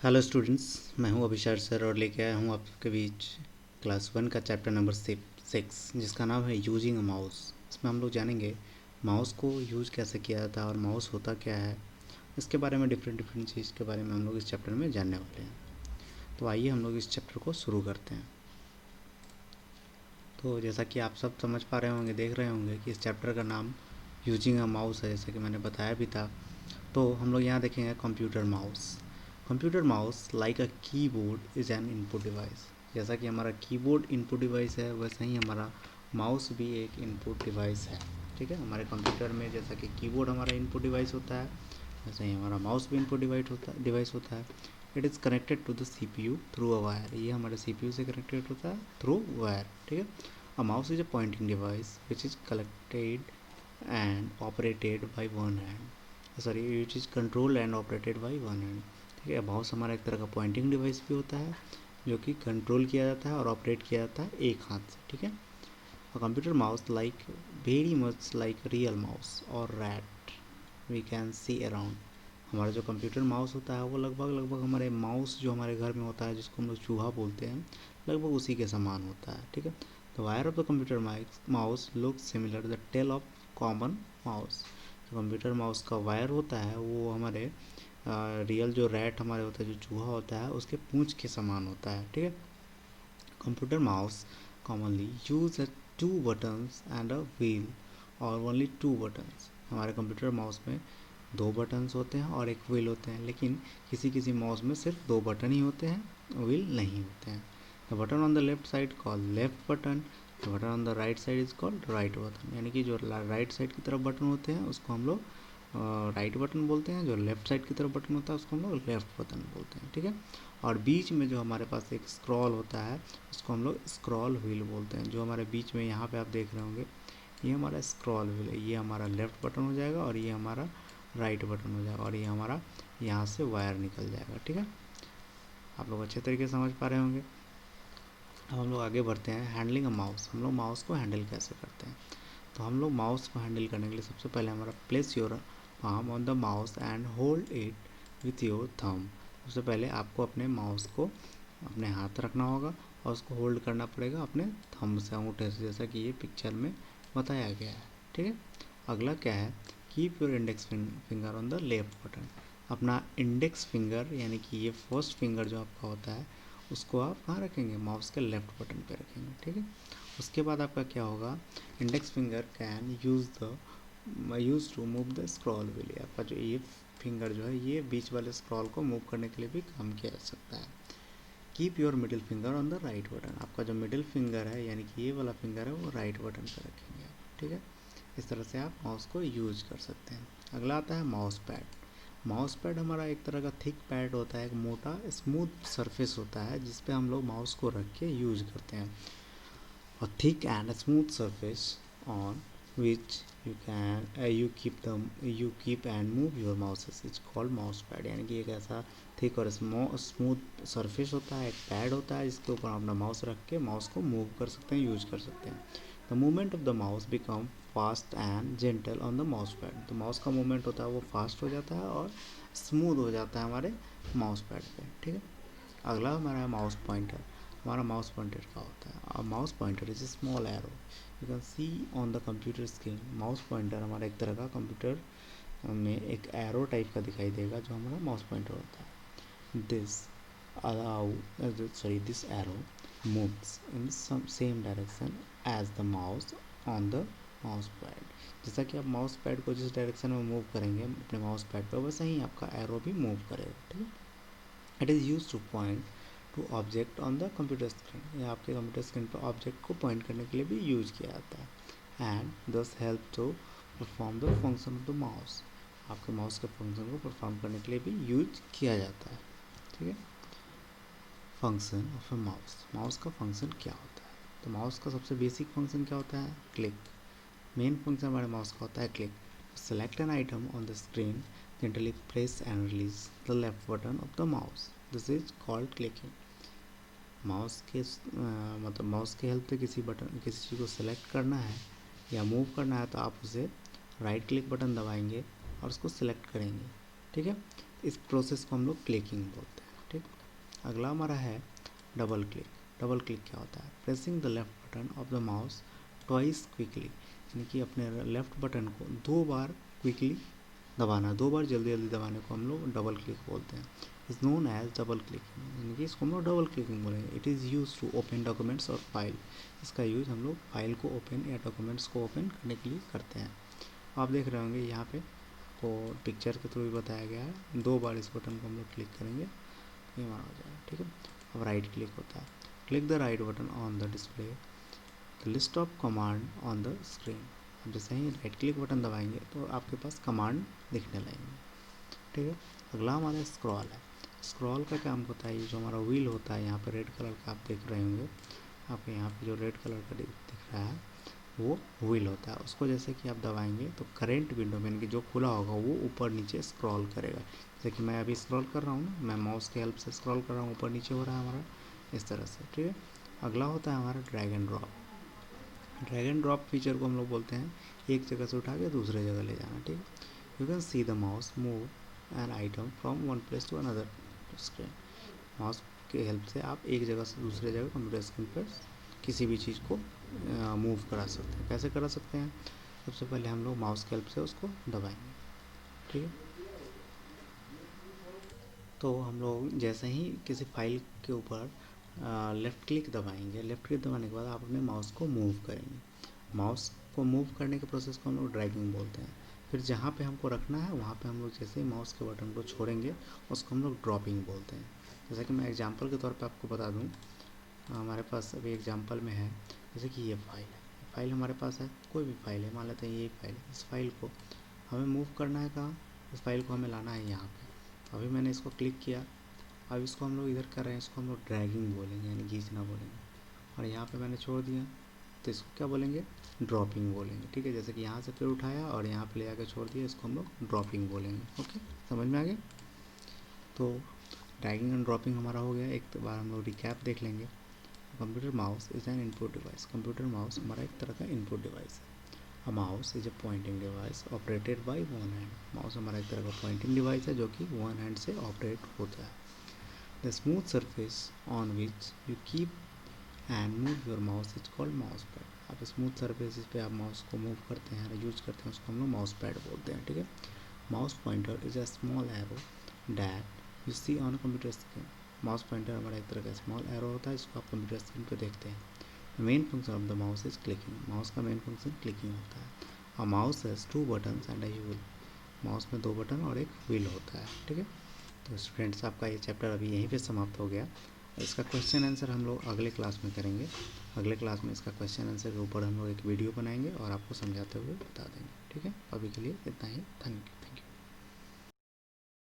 Hello students, मैं हूं अभिषेक sir और लेके आया हूं आपके बीच क्लास 1 का चैप्टर नंबर 6 जिसका नाम है यूजिंग अ माउस। इसमें हम लोग जानेंगे माउस को यूज़ कैसे किया जाता है और माउस होता क्या है। इसके बारे में डिफरेंट चीज़ के बारे में हम लोग इस चैप्टर में जानने वाले हैं। तो आइए हम लोग इस चैप्टर को शुरू करते हैं। तो जैसा कि आप सब समझ पा रहे होंगे, देख रहे होंगे कि इस चैप्टर का नाम यूजिंग अ माउस है, जैसा कि मैंने बताया भी था। तो हम लोग यहाँ देखेंगे computer mouse. Computer mouse like a keyboard is an input device. जैसा कि हमारा कीबोर्ड इनपुट डिवाइस है, वैसे ही हमारा माउस भी एक इनपुट डिवाइस है। ठीक है, हमारे कंप्यूटर में जैसा कि कीबोर्ड हमारा इनपुट डिवाइस होता है, वैसे ही हमारा माउस भी इनपुट डिवाइस होता है। It is connected to the CPU through a wire. ये हमारे CPU से कनेक्टेड होता है थ्रू वायर। ठीक है, a mouse is a pointing device which is collected and operated by one hand, sorry which is controlled and operated by one hand. ठीक है, mouse हमारा एक तरह का पॉइंटिंग डिवाइस भी होता है जो कि कंट्रोल किया जाता है और ऑपरेट किया जाता है एक हाथ से। ठीक है, a computer mouse like very much like real mouse और rat we can see around. हमारा जो कंप्यूटर माउस होता है वो लगभग हमारे माउस जो हमारे घर में होता है, जिसको हम लोग चूहा बोलते हैं, लगभग उसी के समान होता है। ठीक है, the wire of the computer mouse look similar the tail of common mouse. जो कंप्यूटर माउस का वायर होता है वो हमारे रियल जो रैट हमारे होता है, जो चूहा होता है, उसके पूंछ के समान होता है। ठीक है, computer mouse commonly use two buttons and a wheel और ओनली टू बटन्स। हमारे कंप्यूटर माउस में दो बटन्स होते हैं और एक व्हील होते हैं, लेकिन किसी किसी माउस में सिर्फ दो बटन ही होते हैं, व्हील नहीं होते हैं। The button on the left side called left button, the button on the right side is called right button. यानी कि जो राइट साइड की तरफ बटन होते हैं उसको हम लोग राइट बटन बोलते हैं, जो लेफ्ट साइड की तरफ बटन होता है उसको हम लोग लेफ्ट बटन बोलते हैं। ठीक है, और बीच में जो हमारे पास एक स्क्रॉल होता है उसको हम लोग स्क्रॉल व्हील बोलते हैं। जो हमारे बीच में यहाँ पे आप देख रहे होंगे, ये हमारा स्क्रॉल व्हील है। ये हमारा लेफ्ट बटन हो जाएगा और ये हमारा राइट बटन हो जाएगा और ये हमारा यहाँ से वायर निकल जाएगा। ठीक है, आप लोग अच्छे तरीके से समझ पा रहे होंगे। अब हम लोग आगे बढ़ते हैं। हैंडलिंग अ माउस, हम लोग माउस को हैंडल कैसे करते हैं। तो हम लोग माउस को हैंडल करने के लिए सबसे पहले हमारा place your palm on the mouse and hold it with your thumb. सबसे पहले आपको अपने माउस को अपने हाथ रखना होगा और उसको होल्ड करना पड़ेगा अपने थंब से, अंगूठे से, जैसा कि ये पिक्चर में बताया गया है। ठीक है, अगला क्या है, keep your index finger on the left button. अपना इंडेक्स फिंगर यानी कि ये फर्स्ट फिंगर जो आपका होता है उसको आप कहाँ रखेंगे, माउस के लेफ्ट बटन पे रखेंगे। ठीक है, उसके बाद आपका क्या होगा, index finger can use to move the scroll wheel. आपका जो ये फिंगर जो है ये बीच वाले स्क्रॉल को मूव करने के लिए भी काम किया जा सकता है। Keep your middle finger on the right button. आपका जो मिडिल फिंगर है यानी कि ये वाला फिंगर है वो राइट बटन पर रखेंगे आप। ठीक है, इस तरह से आप माउस को यूज कर सकते हैं। अगला आता है माउस पैड। माउस पैड हमारा एक तरह का थिक पैड होता है, एक मोटा स्मूथ सरफेस होता है जिस पे हम लोग माउस को रख के यूज करते हैं। A thick and smooth surface on which you keep and move your mouse is called mouse pad। यानी कि एक ऐसा थिक और स्मूथ सरफेस होता है, एक पैड होता है जिसके ऊपर अपना माउस रख के माउस को मूव कर सकते हैं, यूज कर सकते हैं। The movement of the mouse become fast and gentle on the mouse pad. तो माउस का मूवमेंट होता है वो फास्ट हो जाता है और स्मूथ हो जाता है हमारे माउस पैड पे। ठीक है, अगला हमारा है माउस पॉइंटर। हमारा माउस पॉइंटर क्या होता है, a mouse pointer is a small arrow you can C on the computer screen. Mouse pointer हमारा एक तरह का कंप्यूटर में एक एरो टाइप का दिखाई देगा जो हमारा माउस पॉइंटर होता है। This arrow moves in same direction as the mouse on the mouse pad. जैसा कि आप माउस पैड को जिस डायरेक्शन में मूव करेंगे अपने माउस पैड पर, वैसे ही आपका एरो भी मूव करेगा। ठीक है, it is use two point two object on the computer screen. या आपके कंप्यूटर स्क्रीन पर ऑब्जेक्ट को पॉइंट करने के लिए भी यूज किया जाता है। And this help to perform the function of the mouse. आपके माउस के फंक्शन को परफॉर्म करने के लिए भी यूज किया जाता है। ठीक है, function of a mouse. Mouse का फंक्शन क्या होता है, तो माउस का सबसे बेसिक फंक्शन क्या होता है, क्लिक। मेन फंक्शन हमारे माउस का होता है click. Select an item on the screen, gently press and release the left button of the mouse, this is called clicking. Mouse के मतलब माउस के हेल्प से किसी चीज़ को सेलेक्ट करना है या मूव करना है तो आप उसे राइट क्लिक बटन दबाएंगे और उसको सेलेक्ट करेंगे। ठीक है, इस प्रोसेस को हम लोग क्लिकिंग बोलते हैं। ठीक। अगला हमारा है डबल क्लिक। डबल क्लिक क्या होता है? Pressing the left button of the mouse twice quickly, यानी कि अपने लेफ्ट बटन को 2 बार क्विकली दबाना, 2 बार जल्दी जल्दी दबाने को हम लोग डबल क्लिक बोलते हैं। Is known as double clicking, यानी कि इसको हम लोग डबल क्लिकिंग बोलेंगे। It is use to open documents और फाइल। इसका यूज़ हम लोग फाइल को ओपन या डॉक्यूमेंट्स को ओपन करने के लिए करते हैं। आप देख रहे होंगे यहाँ पे को पिक्चर के थ्रू भी बताया गया है, 2 बार इस बटन को हम लोग क्लिक करेंगे ये हमारा हो जाएगा, ठीक है। अब राइट क्लिक होता है। Click the right button on the display the list of command on the screen. अब जैसे ही राइट क्लिक बटन दबाएंगे तो आपके पास कमांड दिखने लगेंगे, ठीक है। अगला हमारा स्क्रॉल है। स्क्रॉल का काम होता है, ये जो हमारा व्हील होता है यहाँ पे रेड कलर का आप देख रहे होंगे, आपके यहाँ पे जो रेड कलर का दिख रहा है वो व्हील होता है। उसको जैसे कि आप दबाएंगे तो करेंट विंडो में कि जो खुला होगा वो ऊपर नीचे स्क्रॉल करेगा। जैसे कि मैं अभी स्क्रॉल कर रहा हूँ ना, मैं माउस के हेल्प से स्क्रॉल कर रहा हूँ, ऊपर नीचे हो रहा है हमारा इस तरह से, ठीक है। अगला होता है हमारा drag and drop. Drag and drop feature को हम लोग बोलते हैं एक जगह से उठा के दूसरे जगह ले जाना, ठीक है। You can see the mouse move an item from one place to another screen. Mouse के हेल्प से आप एक जगह से दूसरे जगह कंप्यूटर स्क्रीन पर किसी भी चीज़ को मूव करा सकते हैं। कैसे करा सकते हैं? सबसे पहले हम लोग माउस की हेल्प से उसको दबाएंगे, ठीक है। तो हम लोग जैसे ही किसी फाइल के ऊपर लेफ़्ट क्लिक दबाएंगे, लेफ़्ट क्लिक दबाने के बाद आप अपने माउस को मूव करेंगे। माउस को मूव करने के प्रोसेस को हम लोग ड्रैगिंग बोलते हैं। फिर जहाँ पे हमको रखना है वहाँ पे हम लोग जैसे ही माउस के बटन को छोड़ेंगे उसको हम लोग ड्रॉपिंग बोलते हैं। जैसे कि मैं एग्जांपल के तौर पे आपको बता दूँ, हमारे पास अभी एग्जांपल में है जैसे कि ये फाइल हमारे पास है, कोई भी फाइल है, मान लेते हैं ये फाइल है। इस फाइल को हमें मूव करना है कहाँ? इस फाइल को हमें लाना है यहाँ पे। अभी मैंने इसको क्लिक किया, अब इसको हम लोग इधर कर रहे हैं, इसको हम लोग ड्रैगिंग बोलेंगे, यानी खींचना बोलेंगे। और यहाँ पे मैंने छोड़ दिया तो इसको क्या बोलेंगे? ड्रॉपिंग बोलेंगे, ठीक है। जैसे कि यहाँ से फिर उठाया और यहाँ पे ले आकर छोड़ दिया, इसको हम लोग ड्रॉपिंग बोलेंगे। ओके, समझ में आ गया? तो ड्रैगिंग एंड ड्रॉपिंग हमारा हो गया। एक बार हम लोग रिकैप देख लेंगे। Computer mouse is an input device. Computer mouse हमारा एक तरह का इनपुट डिवाइस है। A mouse is a pointing device operated by one hand. Mouse हमारा एक तरह का पॉइंटिंग डिवाइस है जो कि वन हैंड से ऑपरेट होता है। The smooth surface on which you keep and move your mouse is called mouse pad. आप स्मूथ सरफेस पे आप माउस को मूव करते हैं, यूज करते हैं, उसको हम लोग माउस पैड बोलते हैं, ठीक है। Mouse pointer is a small arrow that you see on computer screen. Mouse pointer हमारा एक तरह का स्मॉल एरो होता है, इसको आप कंप्यूटर स्क्रीन पे देखते हैं। Main function of the mouse is clicking. Mouse का मेन फंक्शन क्लिकिंग होता है। A mouse has 2 buttons and a wheel. Mouse में 2 बटन और एक व्हील होता है, ठीक है। तो स्टूडेंट्स, आपका ये चैप्टर अभी यहीं पे समाप्त हो गया। इसका क्वेश्चन आंसर हम लोग अगले क्लास में करेंगे। अगले क्लास में इसका क्वेश्चन आंसर के ऊपर हम लोग एक वीडियो बनाएंगे और आपको समझाते हुए बता देंगे, ठीक है। अभी के लिए इतना ही। Thank you.